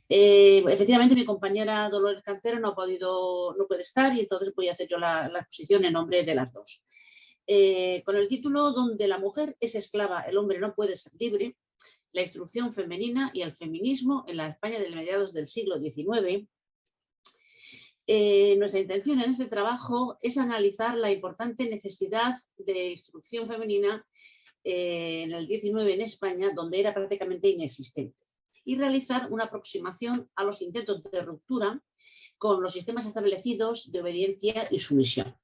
Efectivamente, mi compañera Dolores Cantero no puede estar y entonces voy a hacer yo la exposición en nombre de las dos. Con el título Donde la mujer es esclava, el hombre no puede ser libre, la instrucción femenina y el feminismo en la España de mediados del siglo XIX. Nuestra intención en este trabajo es analizar la importante necesidad de instrucción femenina en el XIX en España, donde era prácticamente inexistente, y realizar una aproximación a los intentos de ruptura con los sistemas establecidos de obediencia y sumisión.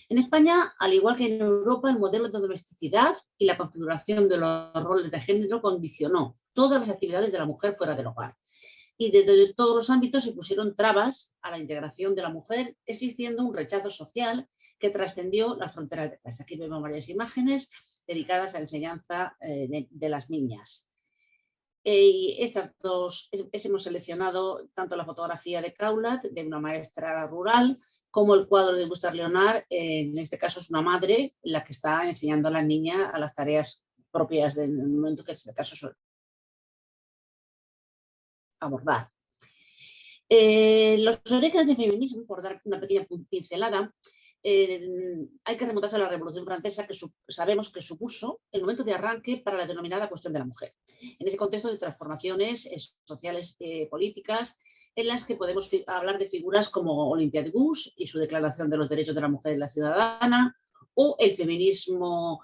En España, al igual que en Europa, el modelo de domesticidad y la configuración de los roles de género condicionó todas las actividades de la mujer fuera del hogar. Y desde todos los ámbitos se pusieron trabas a la integración de la mujer, existiendo un rechazo social que trascendió las fronteras de clase. Aquí vemos varias imágenes dedicadas a la enseñanza de las niñas. Y estas dos, hemos seleccionado tanto la fotografía de Caulat, de una maestra rural, como el cuadro de Gustave Leonard. En este caso es una madre la que está enseñando a la niña a las tareas propias del momento que en este caso son abordar. Los orígenes del feminismo, por dar una pequeña pincelada, hay que remontarse a la Revolución Francesa, que sabemos que supuso el momento de arranque para la denominada cuestión de la mujer. En ese contexto de transformaciones sociales políticas, en las que podemos hablar de figuras como Olympia de Gouges y su Declaración de los Derechos de la Mujer y la Ciudadana, o el feminismo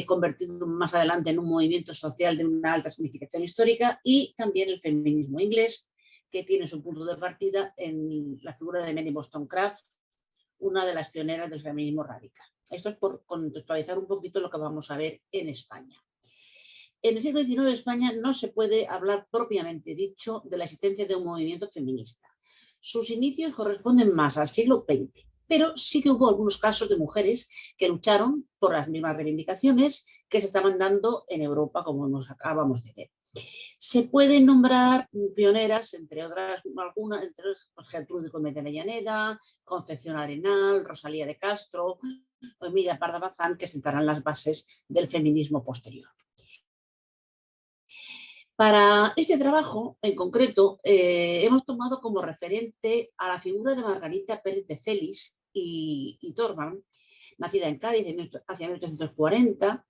convertido más adelante en un movimiento social de una alta significación histórica, y también el feminismo inglés, que tiene su punto de partida en la figura de Minnie Wollstonecraft, una de las pioneras del feminismo radical. Esto es por contextualizar un poquito lo que vamos a ver en España. En el siglo XIX en España no se puede hablar propiamente dicho de la existencia de un movimiento feminista. Sus inicios corresponden más al siglo XX, pero sí que hubo algunos casos de mujeres que lucharon por las mismas reivindicaciones que se estaban dando en Europa, como nos acabamos de ver. Se pueden nombrar pioneras, entre otras, algunas, entre otras, pues Gertrudis Gómez de Avellaneda, Concepción Arenal, Rosalía de Castro o Emilia Parda Bazán, que sentarán las bases del feminismo posterior. Para este trabajo, en concreto, hemos tomado como referente a la figura de Margarita Pérez de Celis y Torban, nacida en Cádiz hacia 1840,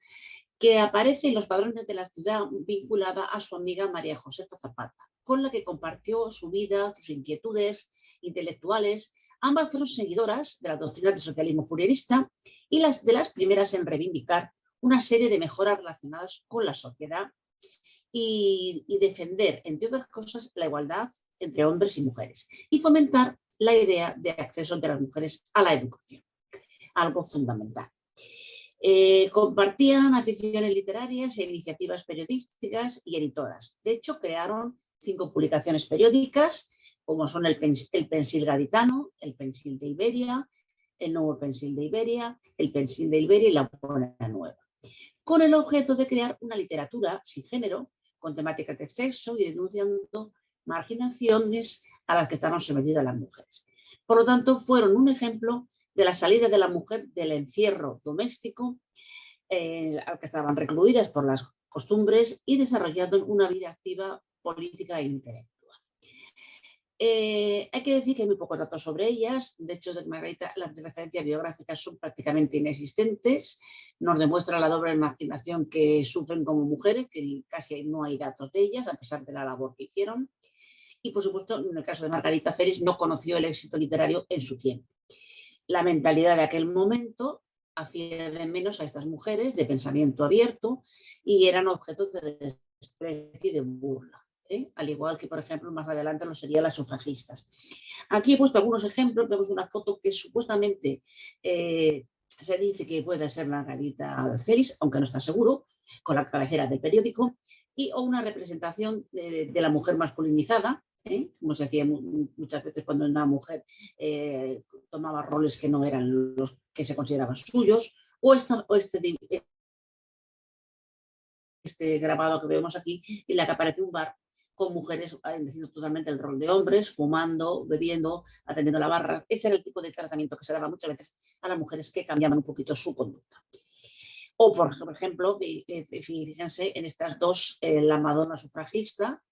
que aparece en los padrones de la ciudad vinculada a su amiga María Josefa Zapata, con la que compartió su vida, sus inquietudes intelectuales. Ambas fueron seguidoras de la doctrina del socialismo fourierista y de las primeras en reivindicar una serie de mejoras relacionadas con la sociedad y defender, entre otras cosas, la igualdad entre hombres y mujeres y fomentar la idea de acceso de las mujeres a la educación, algo fundamental. Compartían aficiones literarias e iniciativas periodísticas y editoras. De hecho, crearon 5 publicaciones periódicas, como son el Pensil Gaditano, el Pensil de Iberia, el Nuevo Pensil de Iberia, el Pensil de Iberia y la Buena Nueva, con el objeto de crear una literatura sin género, con temáticas de sexo y denunciando marginaciones a las que estaban sometidas las mujeres. Por lo tanto, fueron un ejemplo de la salida de la mujer del encierro doméstico al que estaban recluidas por las costumbres y desarrollando una vida activa, política e intelectual. Hay que decir que hay muy pocos datos sobre ellas. De hecho, de Margarita, las referencias biográficas son prácticamente inexistentes. Nos demuestra la doble marginación que sufren como mujeres, que casi no hay datos de ellas, a pesar de la labor que hicieron. Y, por supuesto, en el caso de Margarita Celis, no conoció el éxito literario en su tiempo. La mentalidad de aquel momento hacía de menos a estas mujeres de pensamiento abierto y eran objeto de desprecio y de burla. Al igual que, por ejemplo, más adelante lo serían las sufragistas. Aquí he puesto algunos ejemplos. Vemos una foto que supuestamente se dice que puede ser Margarita Celis, aunque no está seguro, con la cabecera del periódico, o una representación de la mujer masculinizada, como se hacía muchas veces cuando una mujer tomaba roles que no eran los que se consideraban suyos, o este grabado que vemos aquí, en la que aparece un bar con mujeres haciendo totalmente el rol de hombres, fumando, bebiendo, atendiendo la barra. Ese era el tipo de tratamiento que se daba muchas veces a las mujeres que cambiaban un poquito su conducta. O, por ejemplo, fíjense en estas dos, la Madonna sufragista,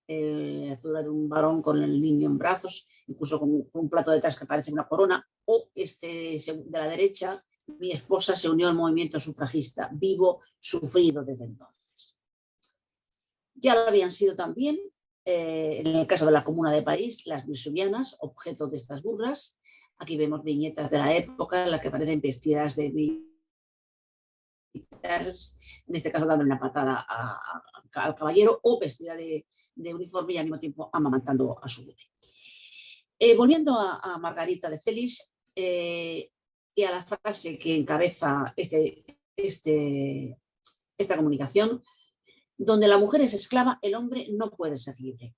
la figura de un varón con el niño en brazos, incluso con un plato detrás que parece una corona, o de la derecha, mi esposa se unió al movimiento sufragista, vivo, sufrido desde entonces. Ya lo habían sido también, en el caso de la Comuna de París, las vesuvianas, objeto de estas burlas. Aquí vemos viñetas de la época en las que aparecen vestidas de militares, en este caso dando una patada al caballero, o vestida de uniforme y al mismo tiempo amamantando a su bebé. Volviendo a Margarita de Celis y a la frase que encabeza esta comunicación: donde la mujer es esclava, el hombre no puede ser libre.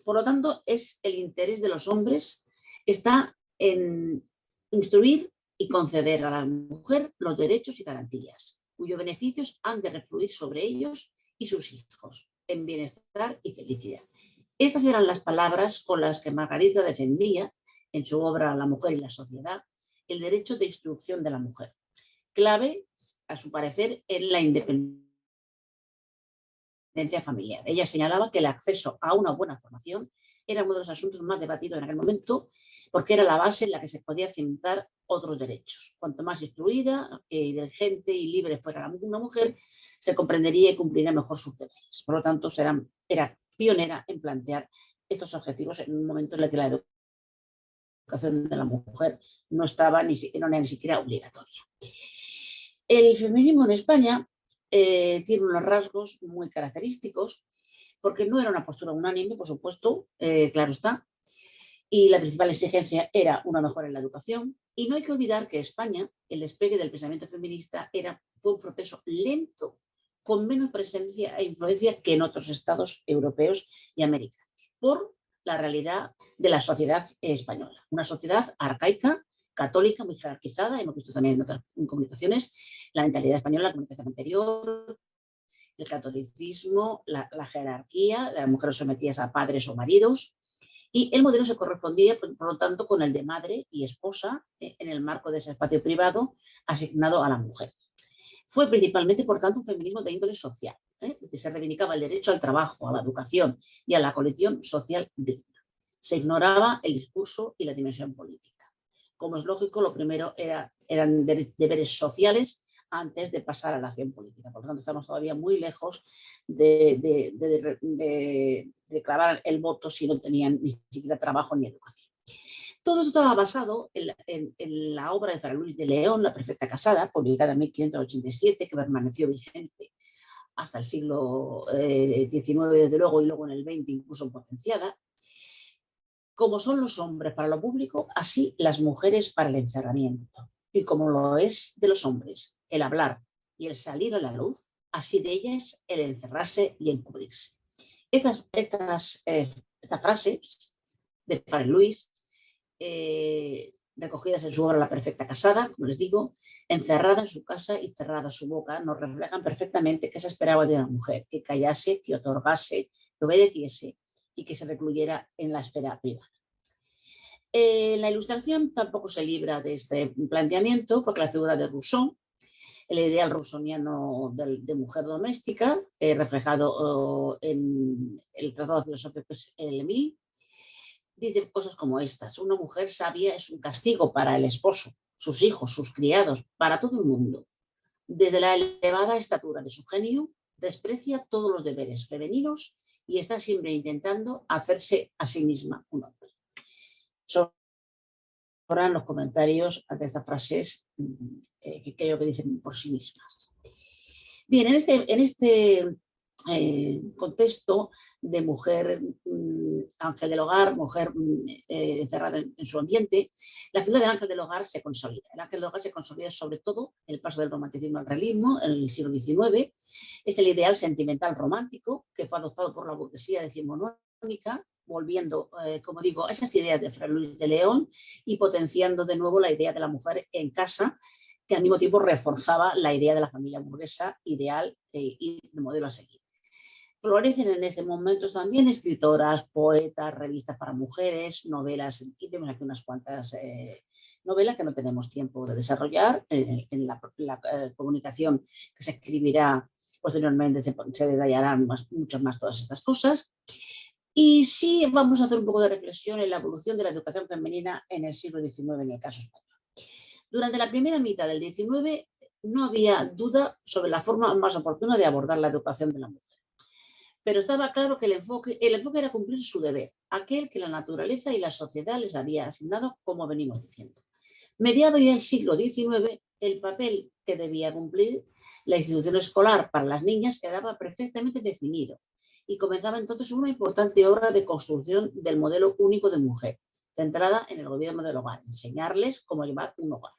Por lo tanto, es el interés de los hombres, está en instruir y conceder a la mujer los derechos y garantías, cuyos beneficios han de refluir sobre ellos y sus hijos, en bienestar y felicidad. Estas eran las palabras con las que Margarita defendía, en su obra La mujer y la sociedad, el derecho de instrucción de la mujer, clave, a su parecer, en la independencia familiar. Ella señalaba que el acceso a una buena formación era uno de los asuntos más debatidos en aquel momento, porque era la base en la que se podía cimentar otros derechos. Cuanto más instruida, inteligente y libre fuera una mujer, se comprendería y cumpliría mejor sus deberes. Por lo tanto, era pionera en plantear estos objetivos en un momento en el que la educación de la mujer no era ni siquiera obligatoria. El feminismo en España tiene unos rasgos muy característicos, porque no era una postura unánime, por supuesto, claro está, y la principal exigencia era una mejora en la educación. Y no hay que olvidar que España, el despegue del pensamiento feminista fue un proceso lento, con menos presencia e influencia que en otros estados europeos y americanos, por la realidad de la sociedad española. Una sociedad arcaica, católica, muy jerarquizada. Hemos visto también en otras comunicaciones la mentalidad española, la comunicación anterior, el catolicismo, la jerarquía, las mujeres sometidas a padres o maridos, y el modelo se correspondía, por lo tanto, con el de madre y esposa en el marco de ese espacio privado asignado a la mujer. Fue principalmente, por tanto, un feminismo de índole social, que se reivindicaba el derecho al trabajo, a la educación y a la colección social digna. Se ignoraba el discurso y la dimensión política. Como es lógico, lo primero eran deberes sociales antes de pasar a la acción política. Por lo tanto, estamos todavía muy lejos de clavar el voto si no tenían ni siquiera trabajo ni educación. Todo esto estaba basado en la obra de Fray Luis de León, La perfecta casada, publicada en 1587, que permaneció vigente hasta el siglo XIX, desde luego, y luego en el XX incluso potenciada. Como son los hombres para lo público, así las mujeres para el encerramiento. Y como lo es de los hombres el hablar y el salir a la luz, así de ellas el encerrarse y encubrirse. Estas frases de Fray Luis, recogidas en su obra La perfecta casada, como les digo, encerrada en su casa y cerrada su boca, nos reflejan perfectamente qué se esperaba de una mujer: que callase, que otorgase, que obedeciese y que se recluyera en la esfera privada. La Ilustración tampoco se libra de este planteamiento, porque la figura de Rousseau, el ideal rousseauiano de mujer doméstica, reflejado en el tratado filosófico que es el Emile, dice cosas como estas: una mujer sabia es un castigo para el esposo, sus hijos, sus criados, para todo el mundo. Desde la elevada estatura de su genio, desprecia todos los deberes femeninos y está siempre intentando hacerse a sí misma un hombre. Sobran los comentarios ante estas frases que creo que dicen por sí mismas. Bien, en este contexto de mujer ángel del hogar, mujer encerrada en su ambiente, la figura del ángel del hogar se consolida. El ángel del hogar se consolida sobre todo en el paso del romanticismo al realismo en el siglo XIX. Es el ideal sentimental romántico que fue adoptado por la burguesía decimonónica, volviendo, como digo, a esas ideas de Fray Luis de León y potenciando de nuevo la idea de la mujer en casa, que al mismo tiempo reforzaba la idea de la familia burguesa ideal y de modelo a seguir. Florecen en este momento también escritoras, poetas, revistas para mujeres, novelas, y vemos aquí unas cuantas novelas que no tenemos tiempo de desarrollar. En la comunicación que se escribirá posteriormente se detallarán mucho más todas estas cosas. Y sí vamos a hacer un poco de reflexión en la evolución de la educación femenina en el siglo XIX en el caso español. Durante la primera mitad del XIX no había duda sobre la forma más oportuna de abordar la educación de la mujer. Pero estaba claro que el enfoque era cumplir su deber, aquel que la naturaleza y la sociedad les había asignado, como venimos diciendo. Mediado ya el siglo XIX, el papel que debía cumplir la institución escolar para las niñas quedaba perfectamente definido y comenzaba entonces una importante obra de construcción del modelo único de mujer, centrada en el gobierno del hogar, enseñarles cómo llevar un hogar.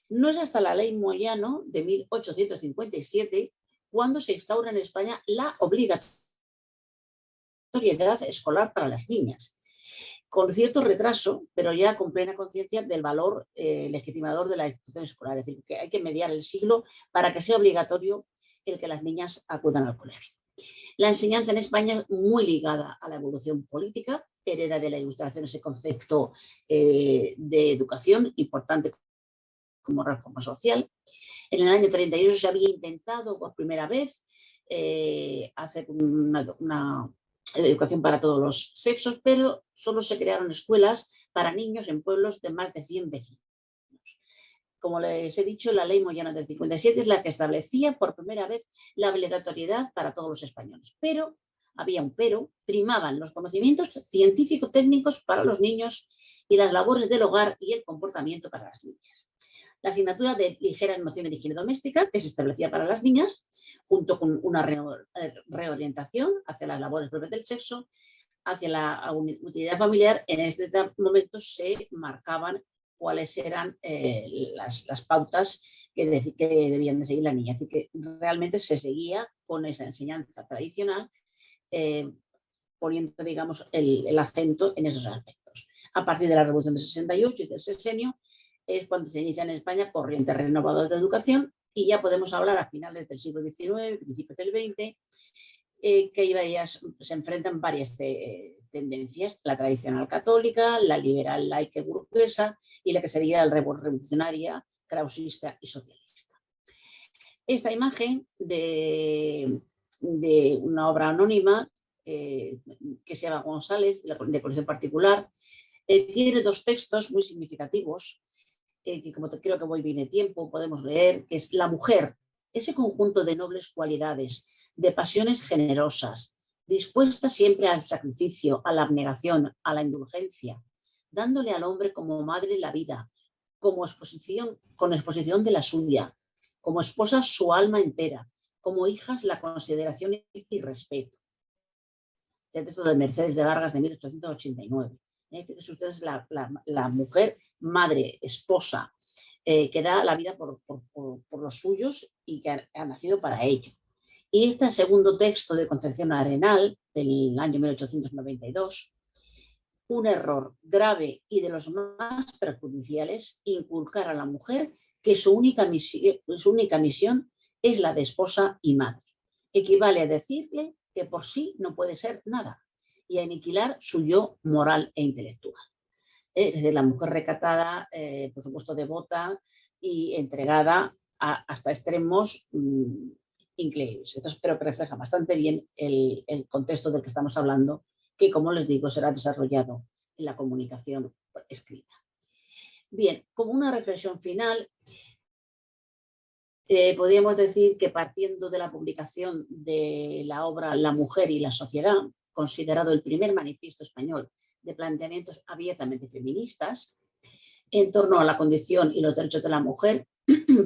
No es hasta la ley Moyano de 1857 cuando se instaura en España la obligatoriedad escolar para las niñas, con cierto retraso, pero ya con plena conciencia del valor legitimador de la institución escolar. Es decir, que hay que mediar el siglo para que sea obligatorio el que las niñas acudan al colegio. La enseñanza en España es muy ligada a la evolución política, hereda de la Ilustración ese concepto de educación importante como reforma social. En el año 38 se había intentado por primera vez hacer una educación para todos los sexos, pero solo se crearon escuelas para niños en pueblos de más de 100 vecinos. Como les he dicho, la ley Moyano del 57 es la que establecía por primera vez la obligatoriedad para todos los españoles. Pero, había un pero, primaban los conocimientos científico-técnicos para los niños y las labores del hogar y el comportamiento para las niñas. La asignatura de ligeras nociones de higiene doméstica, que se establecía para las niñas, junto con una reorientación hacia las labores propias del sexo, hacia la utilidad familiar, en este momento se marcaban cuáles eran las pautas que debían de seguir la niña. Así que realmente se seguía con esa enseñanza tradicional, poniendo, digamos, el acento en esos aspectos. A partir de la Revolución del 68 y del sexenio es cuando se inicia en España corrientes renovadoras de educación y ya podemos hablar a finales del siglo XIX, principios del XX, que se enfrentan varias tendencias, la tradicional católica, la liberal laica burguesa y la que sería la revolucionaria, krausista y socialista. Esta imagen de una obra anónima que se llama González, de colección particular, tiene dos textos muy significativos que como creo que voy bien de tiempo, podemos leer, que es La mujer, ese conjunto de nobles cualidades, de pasiones generosas, dispuesta siempre al sacrificio, a la abnegación, a la indulgencia, dándole al hombre como madre la vida, con exposición de la suya, como esposa su alma entera, como hijas la consideración y respeto. El texto de Mercedes de Vargas de 1889. Fíjense ustedes la mujer, madre, esposa, que da la vida por los suyos y que ha nacido para ello. Y este segundo texto de Concepción Arenal, del año 1892, un error grave y de los más perjudiciales, inculcar a la mujer que su única misión es la de esposa y madre. Equivale a decirle que por sí no puede ser nada y a aniquilar su yo moral e intelectual. Es decir, la mujer recatada, por supuesto devota y entregada hasta extremos increíbles. Esto creo que refleja bastante bien el contexto del que estamos hablando, que como les digo será desarrollado en la comunicación escrita. Bien, como una reflexión final, podríamos decir que partiendo de la publicación de la obra La mujer y la sociedad, considerado el primer manifiesto español de planteamientos abiertamente feministas en torno a la condición y los derechos de la mujer,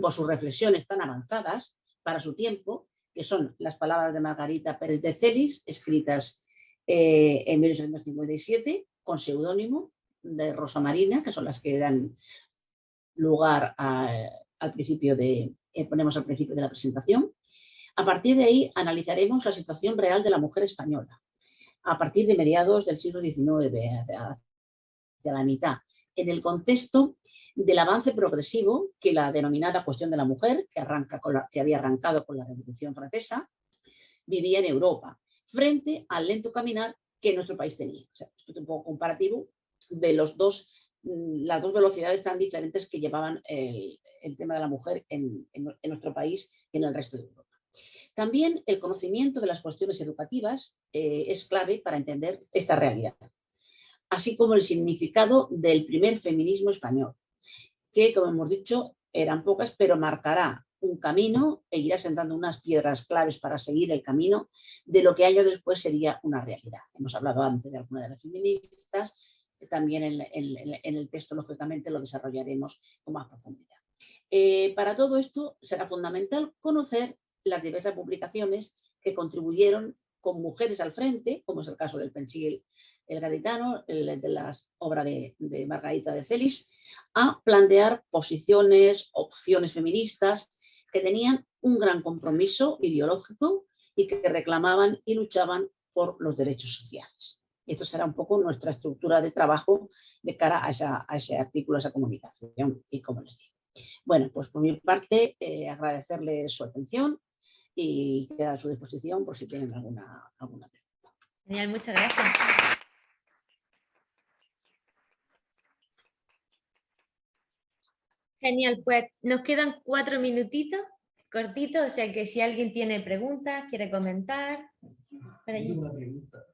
por sus reflexiones tan avanzadas para su tiempo, que son las palabras de Margarita Pérez de Celis, escritas en 1857, con seudónimo de Rosa Marina, que son las que dan lugar al principio ponemos al principio de la presentación. A partir de ahí analizaremos la situación real de la mujer española, a partir de mediados del siglo XIX, hacia la mitad, en el contexto del avance progresivo que la denominada cuestión de la mujer, que había arrancado con la Revolución Francesa, vivía en Europa, frente al lento caminar que nuestro país tenía. O sea, esto es un poco comparativo de las dos velocidades tan diferentes que llevaban el tema de la mujer en nuestro país y en el resto de Europa. También el conocimiento de las cuestiones educativas es clave para entender esta realidad, así como el significado del primer feminismo español, que, como hemos dicho, eran pocas, pero marcará un camino e irá sentando unas piedras claves para seguir el camino de lo que años después sería una realidad. Hemos hablado antes de algunas de las feministas, también en el texto, lógicamente, lo desarrollaremos con más profundidad. Para todo esto será fundamental conocer las diversas publicaciones que contribuyeron con mujeres al frente, como es el caso del Pensil el Gaditano, el de las obras de Margarita de Celis, a plantear posiciones, opciones feministas que tenían un gran compromiso ideológico y que reclamaban y luchaban por los derechos sociales. Esto será un poco nuestra estructura de trabajo de cara a ese artículo, a esa comunicación y como les digo. Bueno, pues por mi parte, agradecerles su atención y quedar a su disposición por si tienen alguna pregunta. Genial, muchas gracias. Genial, pues nos quedan 4 minutitos, cortitos, o sea que si alguien tiene preguntas, quiere comentar. Tengo una pregunta.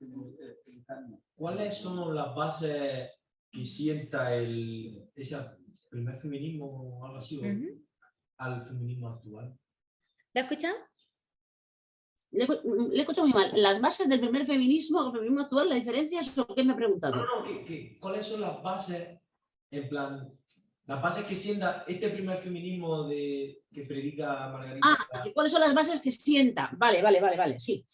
¿Cuáles son las bases que sienta ese primer feminismo o algo así, al feminismo actual? ¿Lo has escuchado? Le escucho muy mal. ¿Las bases del primer feminismo al feminismo actual, la diferencia es lo que me ha preguntado? No, ¿cuáles son las bases, en plan, las bases que sienta este primer feminismo que predica Margarita? ¿Cuáles son las bases que sienta? Vale, sí.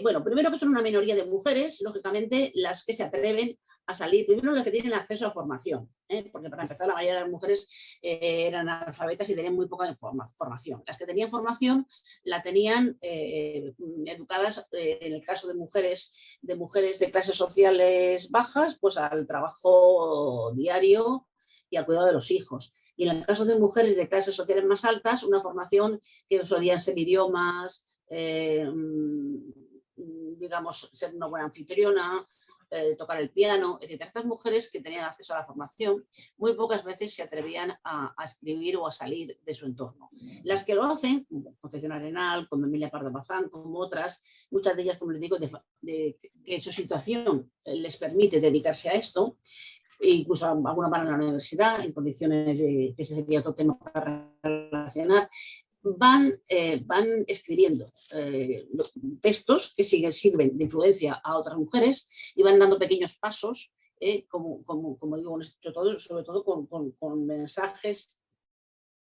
Bueno, primero que son una minoría de mujeres, lógicamente, las que se atreven a salir, primero las que tienen acceso a formación, porque para empezar la mayoría de las mujeres eran analfabetas y tenían muy poca formación. Las que tenían formación la tenían educadas, en el caso de mujeres de clases sociales bajas, pues al trabajo diario y al cuidado de los hijos. Y en el caso de mujeres de clases sociales más altas, una formación que solían ser idiomas, digamos, ser una buena anfitriona, tocar el piano, etc. Estas mujeres que tenían acceso a la formación muy pocas veces se atrevían a escribir o a salir de su entorno. Las que lo hacen, como Concepción Arenal, como Emilia Pardo Bazán, como otras, muchas de ellas, como les digo, que su situación les permite dedicarse a esto, incluso algunas van a la universidad en condiciones que ese sería otro tema para relacionar, van escribiendo textos que sirven de influencia a otras mujeres y van dando pequeños pasos, como digo, sobre todo con mensajes,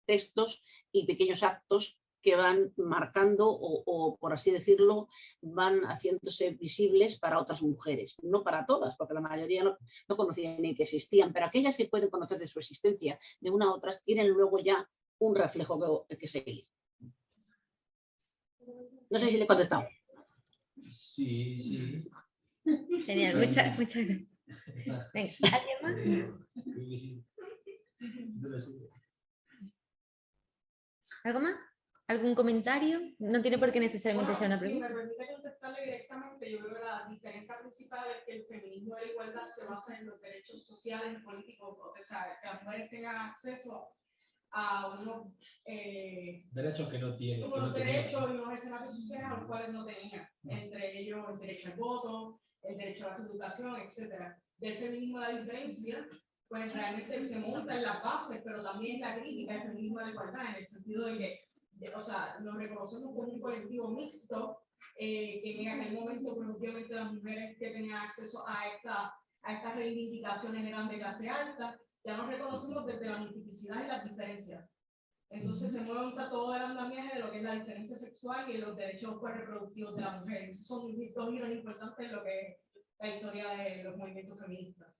textos y pequeños actos que van marcando o, por así decirlo, van haciéndose visibles para otras mujeres. No para todas, porque la mayoría no conocían ni que existían, pero aquellas que pueden conocer de su existencia de una a otras tienen luego ya un reflejo que seguir. No sé si le he contestado. Sí. Genial, muchas gracias. Venga, ¿alguien más? Creo que sí. ¿Algo más? ¿Algún comentario? No tiene por qué necesariamente ser una pregunta. Si me permite contestarle directamente, yo creo que la diferencia principal es que el feminismo de la igualdad se basa en los derechos sociales y políticos, o sea, que las mujeres tengan acceso a unos derechos que no tienen. Unos derechos y unos escenarios sociales a los cuales no tenían, entre ellos el derecho al voto, el derecho a la educación, etc. Del feminismo la diferencia, pues realmente se monta en las bases, pero también la crítica del feminismo de la igualdad, en el sentido de que o sea, nos reconocemos como un colectivo mixto, que en aquel momento, pues, obviamente, las mujeres que tenían acceso a estas reivindicaciones eran de clase alta, ya nos reconocemos desde la multiplicidad y las diferencias. Entonces, se monta todo el andamiaje de lo que es la diferencia sexual y de los derechos, pues, reproductivos de la mujer. Esos son dos giros importantes en lo que es la historia de los movimientos feministas.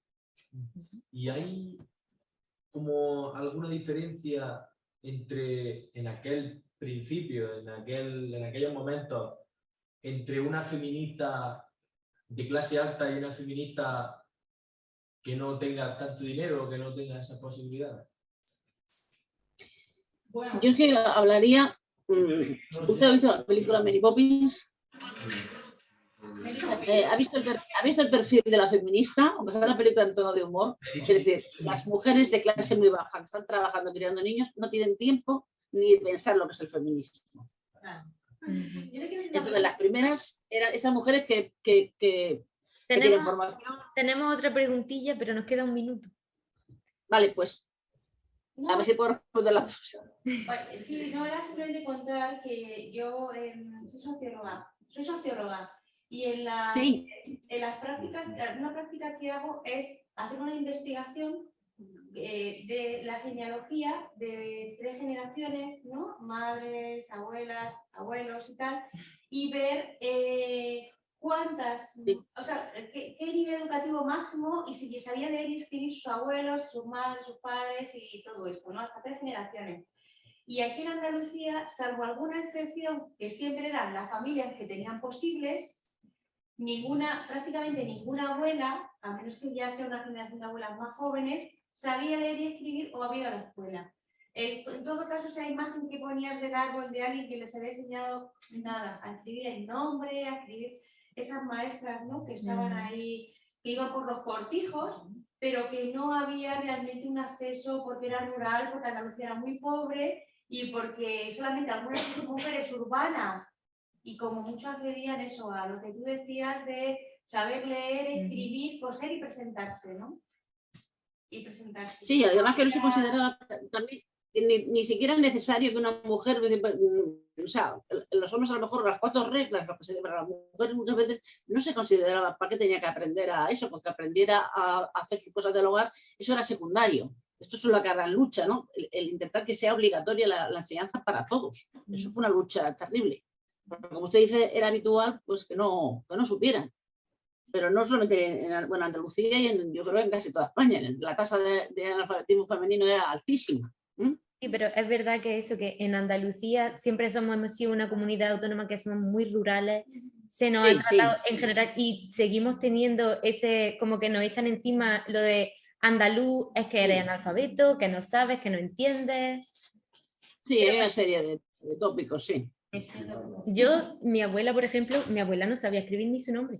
¿Y hay como alguna diferencia en aquel principio, en aquellos momentos, entre una feminista de clase alta y una feminista que no tenga tanto dinero o que no tenga esa posibilidad? Bueno, yo es que hablaría. ¿Usted ha visto la película Mary Poppins? ¿Ha visto el perfil de la feminista? Aunque sea una película en tono de humor. Es decir, las mujeres de clase muy baja que están trabajando criando niños no tienen tiempo ni de pensar lo que es el feminismo. Ujú. Yo le quiero hacer una Entonces, las primeras eran estas mujeres que quieren Tenemos, formación. tenemos otra preguntilla, pero nos queda un minuto. Vale, pues a ver si puedo responder la profesora. Sí, no, era simplemente contar que yo soy socióloga y Sí, en las prácticas, una práctica que hago es hacer una investigación de la genealogía de 3 generaciones, ¿no? Madres, abuelas, abuelos y tal, y ver cuántas, Sí. o sea, qué nivel educativo máximo y si sabía leer y escribir sus abuelos, sus madres, sus padres y todo esto, ¿no? Hasta 3 generaciones. Y aquí en Andalucía, salvo alguna excepción, que siempre eran las familias que tenían posibles, prácticamente ninguna abuela, a menos que ya sea una generación de abuelas más jóvenes, sabía leer y escribir o había ido a la escuela. En todo caso, esa imagen que ponías del árbol de alguien que les había enseñado nada, a escribir el nombre, a escribir esas maestras, ¿no? Que estaban ahí, que iban por los cortijos, pero que no había realmente un acceso porque era rural, porque Andalucía era muy pobre y porque solamente algunas mujeres urbanas y como mucho accedían eso a lo que tú decías de saber leer, escribir, coser y presentarse, ¿no? Y presentarse. sí, además que no se consideraba también ni siquiera es necesario que una mujer, o sea, los hombres a lo mejor las 4 reglas, lo que se para la mujer muchas veces no se consideraba para qué tenía que aprender a eso, porque aprendiera a hacer sus cosas del hogar, eso era secundario. Esto es una gran lucha, ¿no? El intentar que sea obligatoria la enseñanza para todos. Eso fue una lucha terrible. Porque como usted dice, era habitual pues que no supieran. Pero no solamente en Andalucía y yo creo en casi toda España. La tasa de analfabetismo femenino era altísima. Sí, pero es verdad que eso, que en Andalucía siempre hemos sido una comunidad autónoma que somos muy rurales, se nos ha tratado en general y seguimos teniendo ese, como que nos echan encima lo de andaluz, es que eres analfabeto, que no sabes, que no entiendes. Sí, hay una serie de tópicos, sí. Yo, mi abuela, por ejemplo, mi abuela no sabía escribir ni su nombre.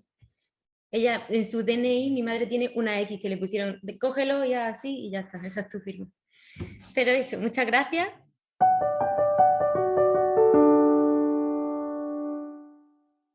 Ella, en su DNI, mi madre tiene una X que le pusieron, cógelo y así, y ya está, esa es tu firma. Pero eso, muchas gracias.